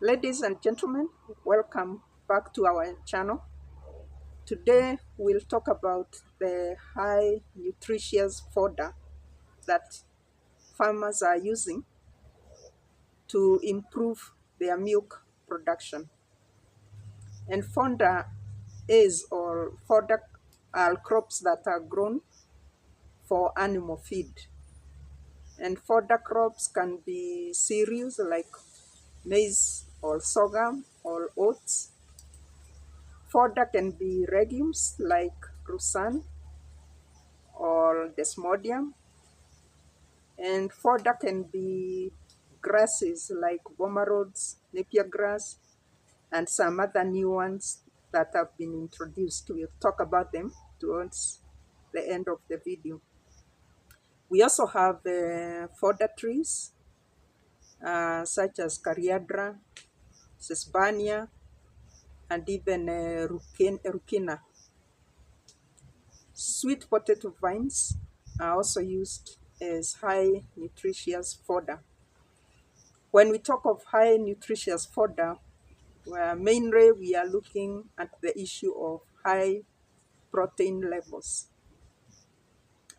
Ladies and gentlemen, welcome back to our channel. Today we'll talk about the high nutritious fodder that farmers are using to improve their milk production. And fodder are crops that are grown for animal feed. And fodder crops can be cereals like maize or sorghum or oats. Fodder can be legumes like rusan or desmodium, and fodder can be grasses like roads, napier grass, and some other new ones that have been introduced. We'll talk about them towards the end of the video. We also have fodder trees such as calliandra, sesbania, and even rucina. Sweet potato vines are also used as high nutritious fodder. When we talk of high nutritious fodder, mainly we are looking at the issue of high protein levels.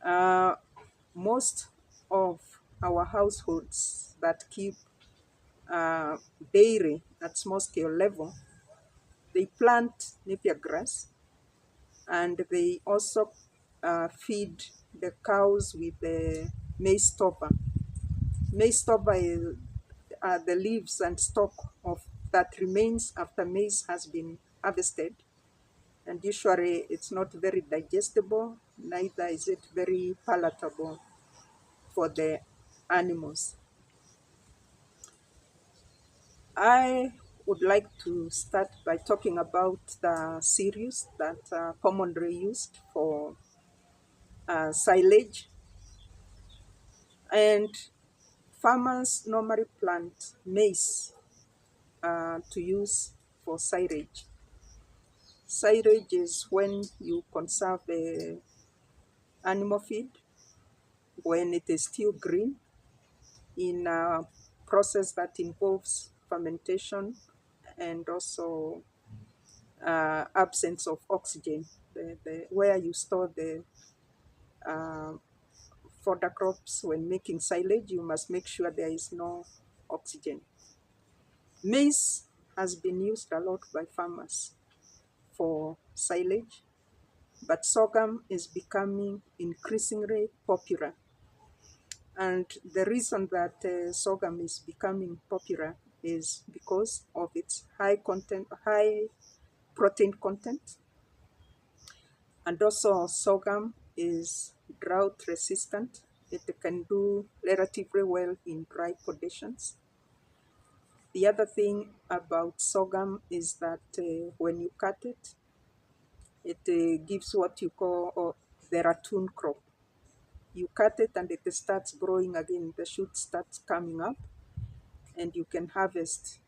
Uh, most of our households that keep uh, dairy at small scale level, they plant napier grass, and they also feed the cows with the maize stopper. Maize stopper is the leaves and stalk of that remains after maize has been harvested, and usually it's not very digestible, neither is it very palatable for the animals. I would like to start by talking about the cereals that are commonly used for silage. And farmers normally plant maize to use for silage. Silage is when you conserve animal feed when it is still green in a process that involves fermentation and also absence of oxygen. Where you store the uh, fodder crops when making silage, you must make sure there is no oxygen. Maize has been used a lot by farmers for silage, but sorghum is becoming increasingly popular. And the reason that sorghum is becoming popular is because of its high protein content. And also sorghum is drought resistant. It can do relatively well in dry conditions. The other thing about sorghum is that when you cut it, it gives what you call the ratoon crop. You cut it and it starts growing again, the shoot starts coming up, and you can harvest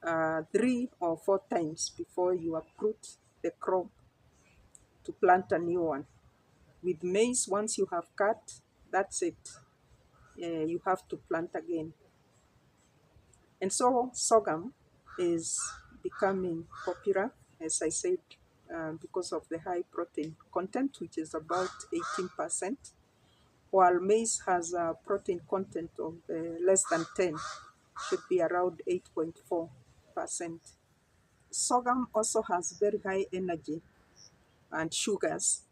3 or 4 times before you uproot the crop to plant a new one. With maize, once you have cut, that's it. You have to plant again. And so sorghum is becoming popular, as I said, because of the high protein content, which is about 18%, while maize has a protein content of less than 10, should be around 8.4%. Sorghum also has very high energy and sugars,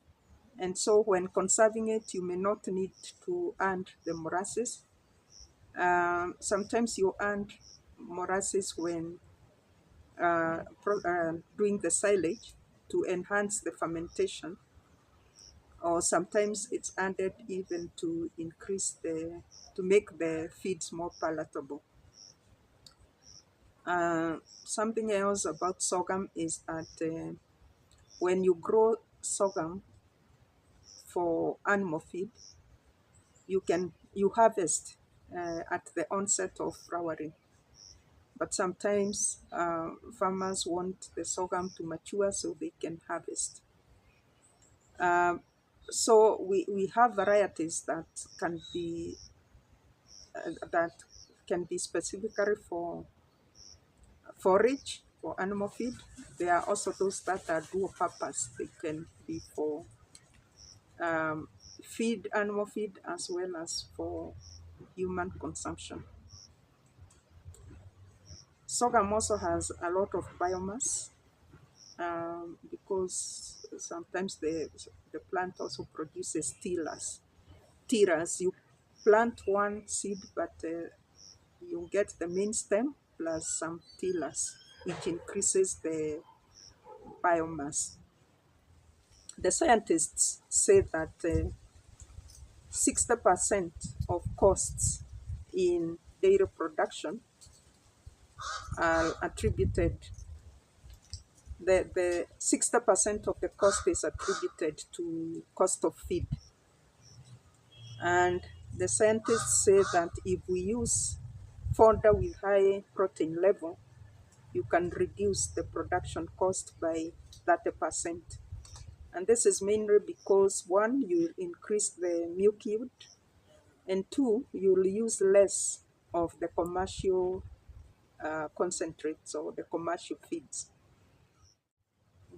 and so when conserving it, you may not need to add the molasses. Sometimes you add molasses when doing the silage to enhance the fermentation, or sometimes it's added even to to make the feeds more palatable. Something else about sorghum is that when you grow sorghum for animal feed, you harvest at the onset of flowering. But sometimes farmers want the sorghum to mature so they can harvest. So we have varieties that can be specifically for forage for animal feed. There are also those that are dual purpose. They can be for animal feed as well as for human consumption. Sorghum also has a lot of biomass because sometimes the plant also produces tillers. Tillers, you plant one seed, but you get the main stem plus some tillers, which increases the biomass. The scientists say that 60% of costs in dairy production are attributed, the 60% of the cost is attributed to cost of feed. And the scientists say that if we use fodder with high protein level, you can reduce the production cost by 30%. And this is mainly because one, you increase the milk yield, and two, you'll use less of the commercial concentrates or the commercial feeds.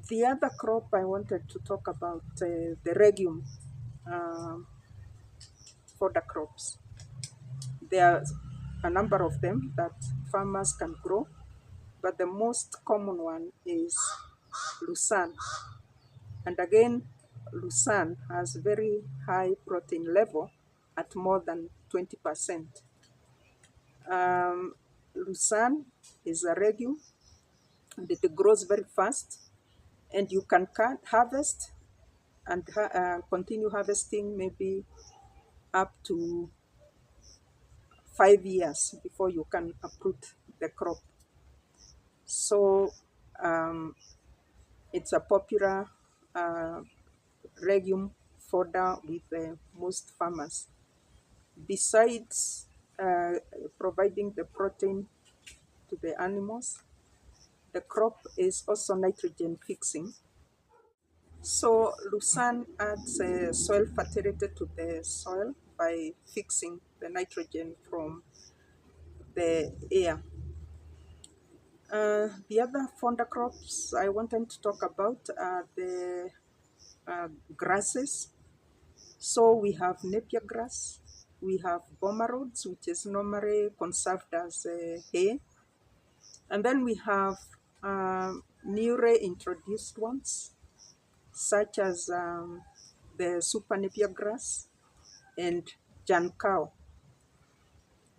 The other crop I wanted to talk about, the legume fodder crops. There are a number of them that farmers can grow, but the most common one is Lucerne. And again, Lucerne has very high protein level at more than 20%. Lucerne is a legume and it grows very fast, and you can harvest and continue harvesting maybe up to 5 years before you can uproot the crop. So it's a popular legume fodder with most farmers. Besides providing the protein to the animals, the crop is also nitrogen fixing. So Lucerne adds soil fertility to the soil by fixing the nitrogen from the air. The other fodder crops I wanted to talk about are the grasses. So we have napier grass, we have bomarods, which is normally conserved as hay, and then we have newly introduced ones, such as the super napier grass and Jankau.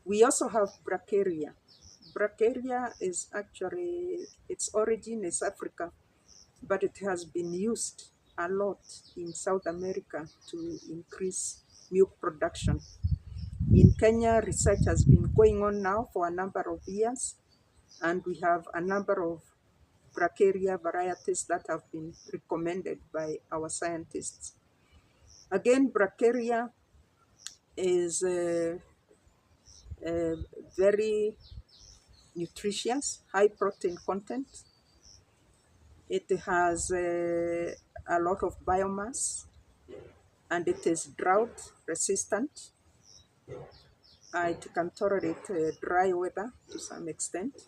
We also have bracharia. Bracharia is actually, its origin is Africa, but it has been used a lot in South America to increase milk production. In Kenya, research has been going on now for a number of years, and we have a number of bracharia varieties that have been recommended by our scientists. Again, bracharia is very nutritious, high protein content. It has a lot of biomass, and it is drought resistant. It can tolerate dry weather to some extent,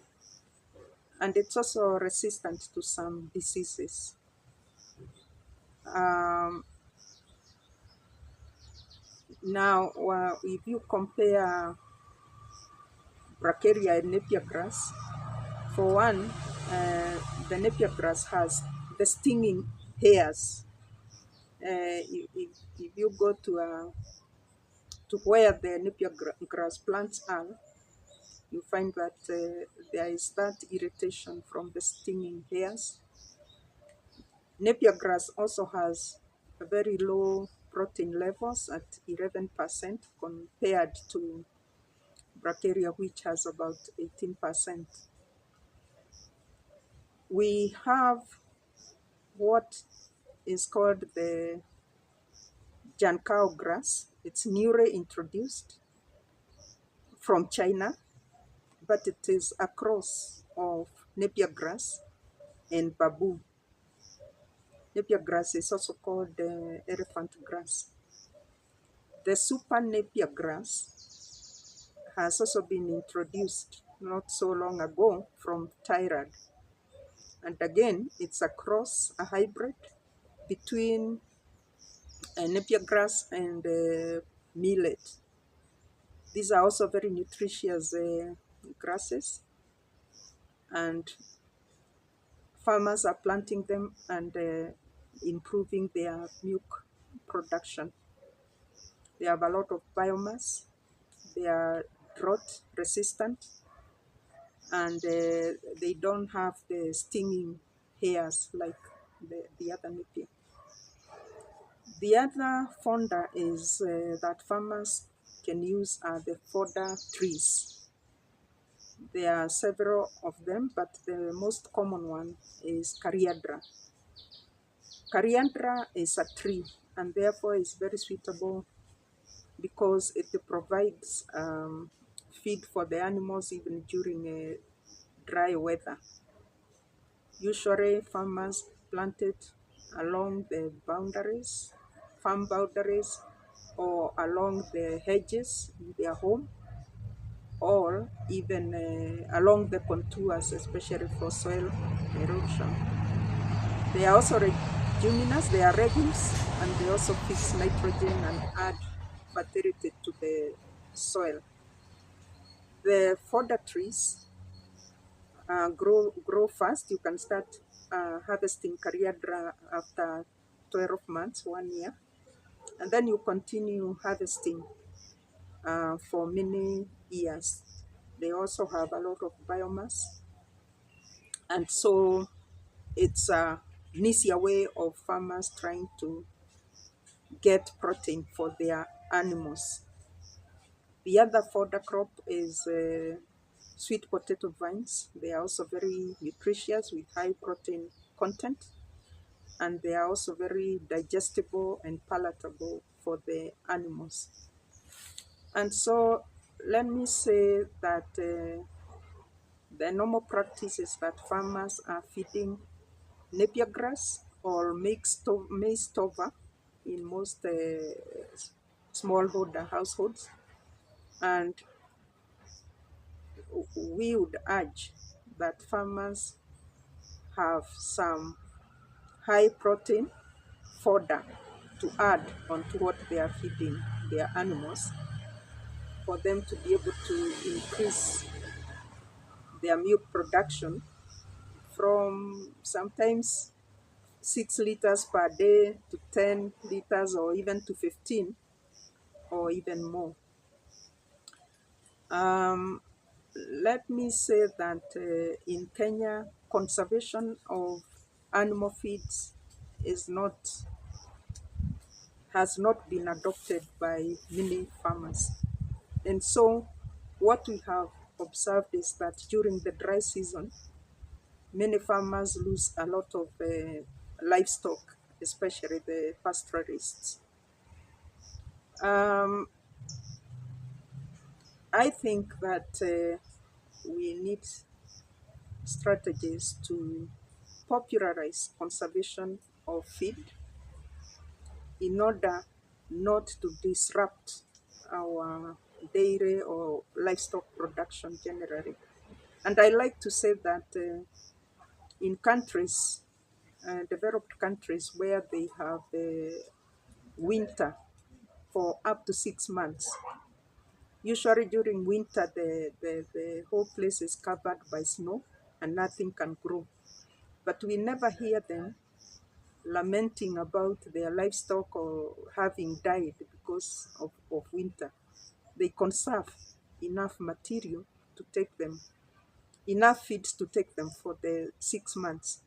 and it's also resistant to some diseases. Now, if you compare bracharia and napier grass, for one, the napier grass has the stinging hairs. If you go to where the napier grass plants are, you find that there is that irritation from the stinging hairs. Napier grass also has a very low protein levels at 11% compared to bracharia, which has about 18%. We have what is called the Jankao grass. It's newly introduced from China, but it is a cross of napier grass and babu. Napier grass is also called elephant grass. The super napier grass has also been introduced not so long ago from Tyrad. And again, it's a cross, a hybrid between napier grass and millet. These are also very nutritious grasses, and farmers are planting them and improving their milk production. They have a lot of biomass, they are drought resistant, and they don't have the stinging hairs like the other napier. The other fodder is that farmers can use are the fodder trees. There are several of them, but the most common one is calliandra. Calliandra is a tree and therefore is very suitable because it provides feed for the animals even during dry weather. Usually farmers plant it along the boundaries, farm boundaries, or along the hedges in their home, or even along the contours, especially for soil erosion. They are also leguminous, they are legumes, and they also fix nitrogen and add fertility to the soil. The fodder trees grow fast. You can start harvesting calliandra after 12 months, 1 year, and then you continue harvesting for many years. They also have a lot of biomass, and so it's an easier way of farmers trying to get protein for their animals. The other fodder crop is sweet potato vines. They are also very nutritious with high protein content, and they are also very digestible and palatable for the animals. And so let me say that the normal practice is that farmers are feeding napier grass or maize stover in most smallholder households. And we would urge that farmers have some high protein fodder to add onto what they are feeding their animals for them to be able to increase their milk production from sometimes 6 liters per day to 10 liters or even to 15 or even more. Um, Let me say that in Kenya, conservation of animal feeds is not has not been adopted by many farmers. And so what we have observed is that during the dry season, many farmers lose a lot of livestock, especially the pastoralists. Um, I think that we need strategies to popularize conservation of feed in order not to disrupt our dairy or livestock production generally. And I like to say that in countries, developed countries where they have winter for up to 6 months, usually during winter, the whole place is covered by snow and nothing can grow. But we never hear them lamenting about their livestock or having died because of winter. They conserve enough material to take them, enough feed to take them for the 6 months.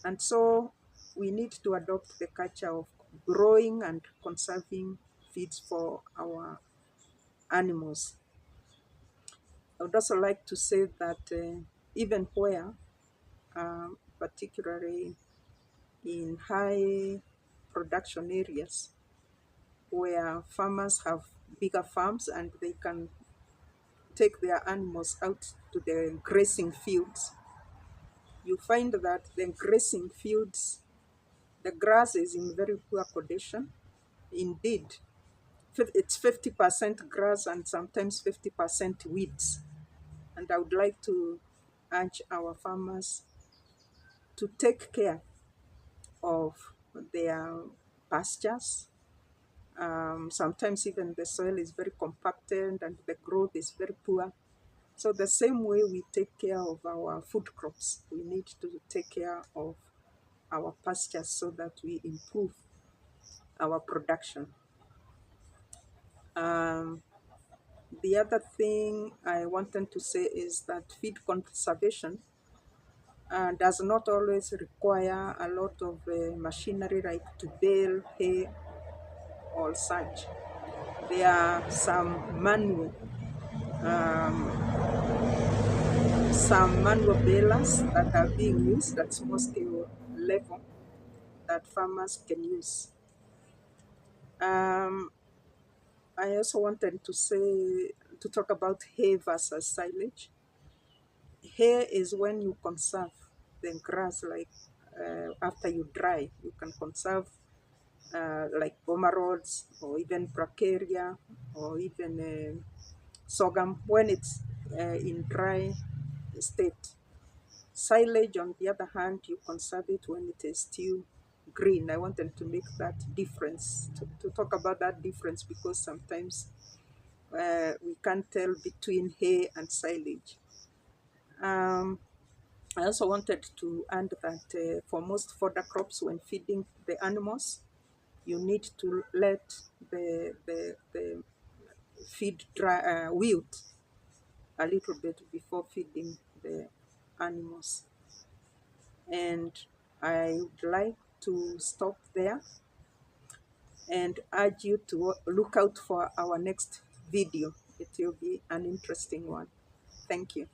And so we need to adopt the culture of growing and conserving feeds for our animals. I would also like to say that even where, particularly in high production areas, where farmers have bigger farms and they can take their animals out to the grazing fields, you find that the grazing fields, the grass is in very poor condition. Indeed, it's 50% grass and sometimes 50% weeds. And I would like to urge our farmers to take care of their pastures. Sometimes even the soil is very compacted and the growth is very poor. So the same way we take care of our food crops, we need to take care of our pastures so that we improve our production. Um, the other thing I wanted to say is that feed conservation does not always require a lot of machinery like to bale hay or such. There are some manual balers that are being used at small scale level that farmers can use. Um, I also wanted to talk about hay versus silage. Hay is when you conserve the grass, like after you dry, you can conserve like pomerods or even bracharia or even sorghum when it's in dry state. Silage, on the other hand, you conserve it when it is still green. I wanted to make that difference, to talk about that difference, because sometimes we can't tell between hay and silage. Um, I also wanted to add that for most fodder crops, when feeding the animals, you need to let the feed dry, wilt a little bit before feeding the animals. And I would like to stop there and urge you to look out for our next video. It will be an interesting one. Thank you.